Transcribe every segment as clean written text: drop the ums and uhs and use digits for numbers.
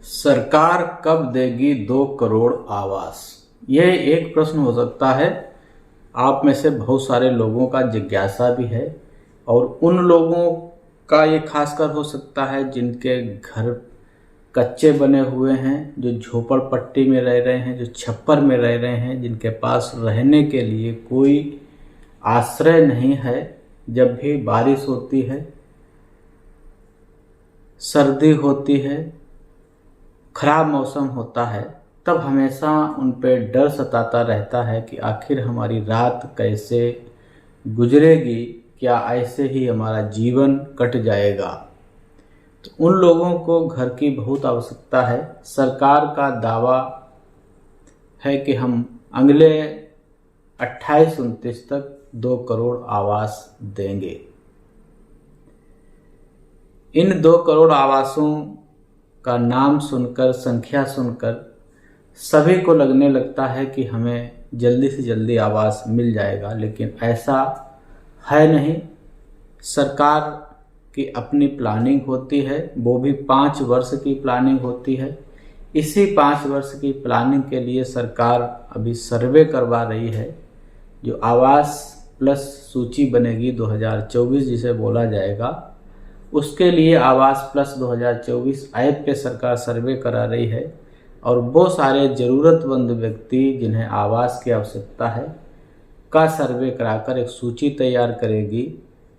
सरकार कब देगी 2 करोड़ आवास? यह एक प्रश्न हो सकता है। आप में से बहुत सारे लोगों का जिज्ञासा भी है और उन लोगों का ये खासकर हो सकता है जिनके घर कच्चे बने हुए हैं, जो झोपड़पट्टी में रह रहे हैं, जो छप्पर में रह रहे हैं, जिनके पास रहने के लिए कोई आश्रय नहीं है। जब भी बारिश होती है, सर्दी होती है, खराब मौसम होता है, तब हमेशा उन पे डर सताता रहता है कि आखिर हमारी रात कैसे गुजरेगी, क्या ऐसे ही हमारा जीवन कट जाएगा। तो उन लोगों को घर की बहुत आवश्यकता है। सरकार का दावा है कि हम अगले 28-29 तक 2 करोड़ आवास देंगे। इन 2 करोड़ आवासों का नाम सुनकर, संख्या सुनकर सभी को लगने लगता है कि हमें जल्दी से जल्दी आवास मिल जाएगा, लेकिन ऐसा है नहीं। सरकार की अपनी प्लानिंग होती है, वो भी 5 वर्ष की प्लानिंग होती है। इसी 5 वर्ष की प्लानिंग के लिए सरकार अभी सर्वे करवा रही है। जो आवास प्लस सूची बनेगी 2024 जिसे बोला जाएगा, उसके लिए आवास प्लस 2024 ऐप पे सरकार सर्वे करा रही है और वो सारे ज़रूरतमंद व्यक्ति जिन्हें आवास की आवश्यकता है का सर्वे कराकर एक सूची तैयार करेगी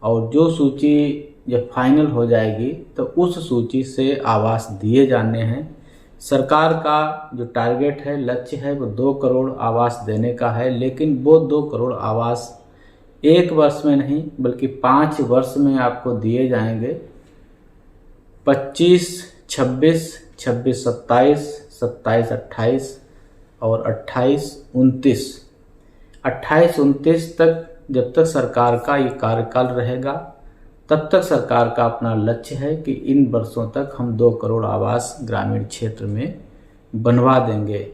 और जो सूची जब फाइनल हो जाएगी तो उस सूची से आवास दिए जाने हैं। सरकार का जो टारगेट है, लक्ष्य है, वो 2 करोड़ आवास देने का है, लेकिन वो 2 करोड़ आवास 1 वर्ष में नहीं बल्कि 5 वर्ष में आपको दिए जाएंगे। 25, 26, 26, 27, 27, 28 और 28, 29। 28, 29 तक जब तक सरकार का ये कार्यकाल रहेगा, तब तक सरकार का अपना लक्ष्य है कि इन वर्षों तक हम 2 करोड़ आवास ग्रामीण क्षेत्र में बनवा देंगे।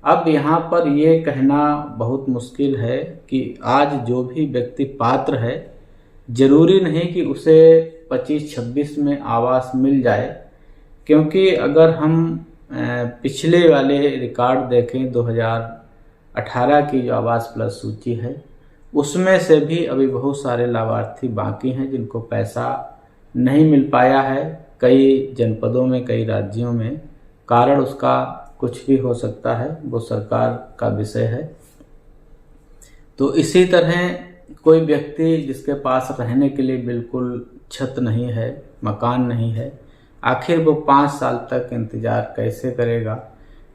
अब यहाँ पर ये कहना बहुत मुश्किल है कि आज जो भी व्यक्ति पात्र है, जरूरी नहीं कि उसे 25-26 में आवास मिल जाए, क्योंकि अगर हम पिछले वाले रिकॉर्ड देखें 2018 की जो आवास प्लस सूची है, उसमें से भी अभी बहुत सारे लाभार्थी बाकी हैं जिनको पैसा नहीं मिल पाया है। कई जनपदों में, कई राज्यों में, कारण उसका कुछ भी हो सकता है, वो सरकार का विषय है। तो इसी तरह कोई व्यक्ति जिसके पास रहने के लिए बिल्कुल छत नहीं है, मकान नहीं है, आखिर वो 5 साल तक इंतज़ार कैसे करेगा।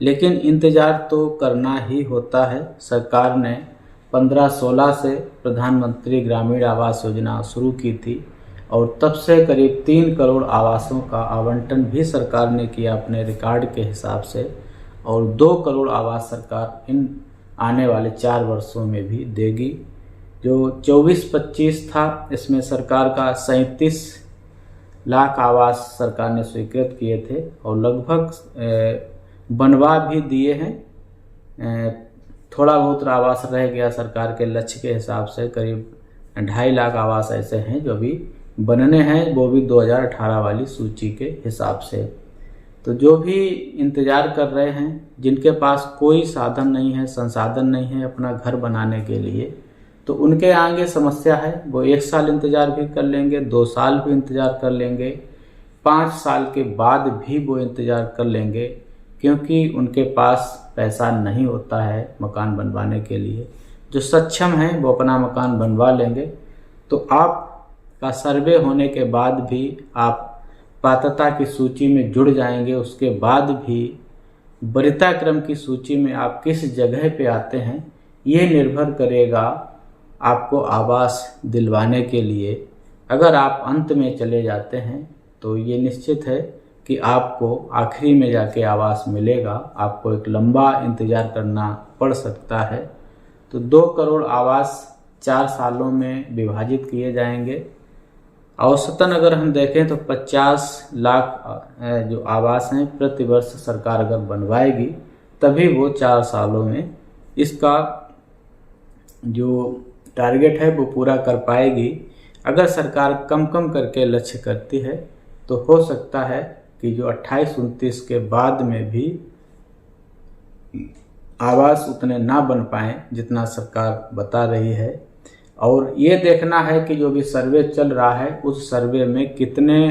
लेकिन इंतज़ार तो करना ही होता है। सरकार ने 15-16 से प्रधानमंत्री ग्रामीण आवास योजना शुरू की थी और तब से करीब 3 करोड़ आवासों का आवंटन भी सरकार ने किया अपने रिकॉर्ड के हिसाब से, और 2 करोड़ आवास सरकार इन आने वाले 4 वर्षों में भी देगी। जो 24-25 था, इसमें सरकार का 37 लाख आवास सरकार ने स्वीकृत किए थे और लगभग बनवा भी दिए हैं। थोड़ा बहुत आवास रह गया सरकार के लक्ष्य के हिसाब से। करीब 2.5 लाख आवास ऐसे हैं जो भी बनने हैं, वो भी 2018 वाली सूची के हिसाब से। तो जो भी इंतज़ार कर रहे हैं, जिनके पास कोई साधन नहीं है, संसाधन नहीं है अपना घर बनाने के लिए, तो उनके आगे समस्या है। वो 1 साल इंतज़ार भी कर लेंगे, 2 साल भी इंतज़ार कर लेंगे, 5 साल के बाद भी वो इंतज़ार कर लेंगे, क्योंकि उनके पास पैसा नहीं होता है मकान बनवाने के लिए। जो सक्षम हैं वो अपना मकान बनवा लेंगे। तो आपका सर्वे होने के बाद भी आप पात्रता की सूची में जुड़ जाएंगे। उसके बाद भी वरीयता क्रम की सूची में आप किस जगह पे आते हैं, ये निर्भर करेगा आपको आवास दिलवाने के लिए। अगर आप अंत में चले जाते हैं तो ये निश्चित है कि आपको आखिरी में जाके आवास मिलेगा। आपको एक लंबा इंतज़ार करना पड़ सकता है। तो 2 करोड़ आवास 4 सालों में विभाजित किए जाएंगे। औसतन अगर हम देखें तो 50 लाख जो आवास हैं प्रति वर्ष सरकार अगर बनवाएगी, तभी वो 4 सालों में इसका जो टारगेट है वो पूरा कर पाएगी। अगर सरकार कम कम करके लक्ष्य करती है तो हो सकता है कि जो 28-29 के बाद में भी आवास उतने ना बन पाए जितना सरकार बता रही है। और ये देखना है कि जो भी सर्वे चल रहा है उस सर्वे में कितने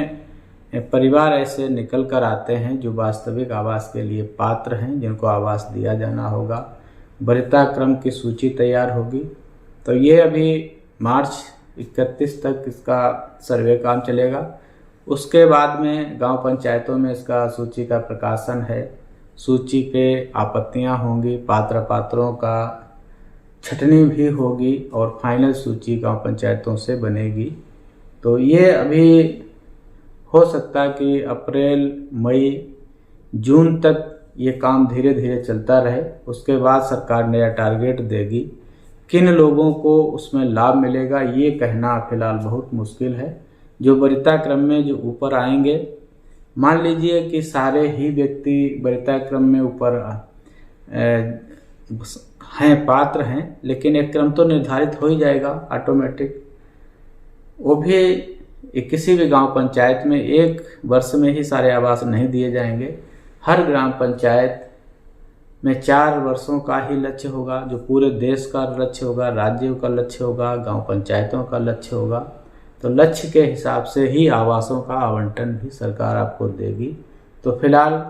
परिवार ऐसे निकल कर आते हैं जो वास्तविक आवास के लिए पात्र हैं, जिनको आवास दिया जाना होगा। वरीयता क्रम की सूची तैयार होगी। तो ये अभी मार्च 31 तक इसका सर्वे काम चलेगा। उसके बाद में गांव पंचायतों में इसका सूची का प्रकाशन है, सूची पे आपत्तियां होंगी, पात्रों का छटनी भी होगी और फाइनल सूची गांव पंचायतों से बनेगी। तो ये अभी हो सकता है कि अप्रैल, मई, जून तक ये काम धीरे धीरे चलता रहे। उसके बाद सरकार नया टारगेट देगी। किन लोगों को उसमें लाभ मिलेगा ये कहना फिलहाल बहुत मुश्किल है। जो वरीयता क्रम में जो ऊपर आएंगे, मान लीजिए कि सारे ही व्यक्ति वरीयता क्रम में ऊपर हैं, पात्र हैं, लेकिन एक क्रम तो निर्धारित हो ही जाएगा ऑटोमेटिक। वो भी किसी भी गांव पंचायत में एक वर्ष में ही सारे आवास नहीं दिए जाएंगे। हर ग्राम पंचायत में 4 वर्षों का ही लक्ष्य होगा, जो पूरे देश का लक्ष्य होगा, राज्यों का लक्ष्य होगा, गांव पंचायतों का लक्ष्य होगा। तो लक्ष्य के हिसाब से ही आवासों का आवंटन भी सरकार आपको देगी। तो फिलहाल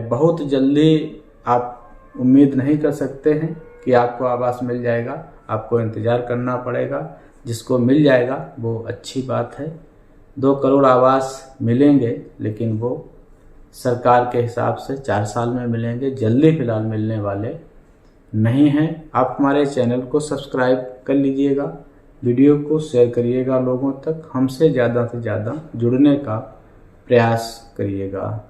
बहुत जल्दी आप उम्मीद नहीं कर सकते हैं कि आपको आवास मिल जाएगा। आपको इंतज़ार करना पड़ेगा। जिसको मिल जाएगा वो अच्छी बात है। 2 करोड़ आवास मिलेंगे, लेकिन वो सरकार के हिसाब से 4 साल में मिलेंगे, जल्दी फिलहाल मिलने वाले नहीं हैं। आप हमारे चैनल को सब्सक्राइब कर लीजिएगा, वीडियो को शेयर करिएगा लोगों तक, हमसे ज़्यादा से ज़्यादा जुड़ने का प्रयास करिएगा।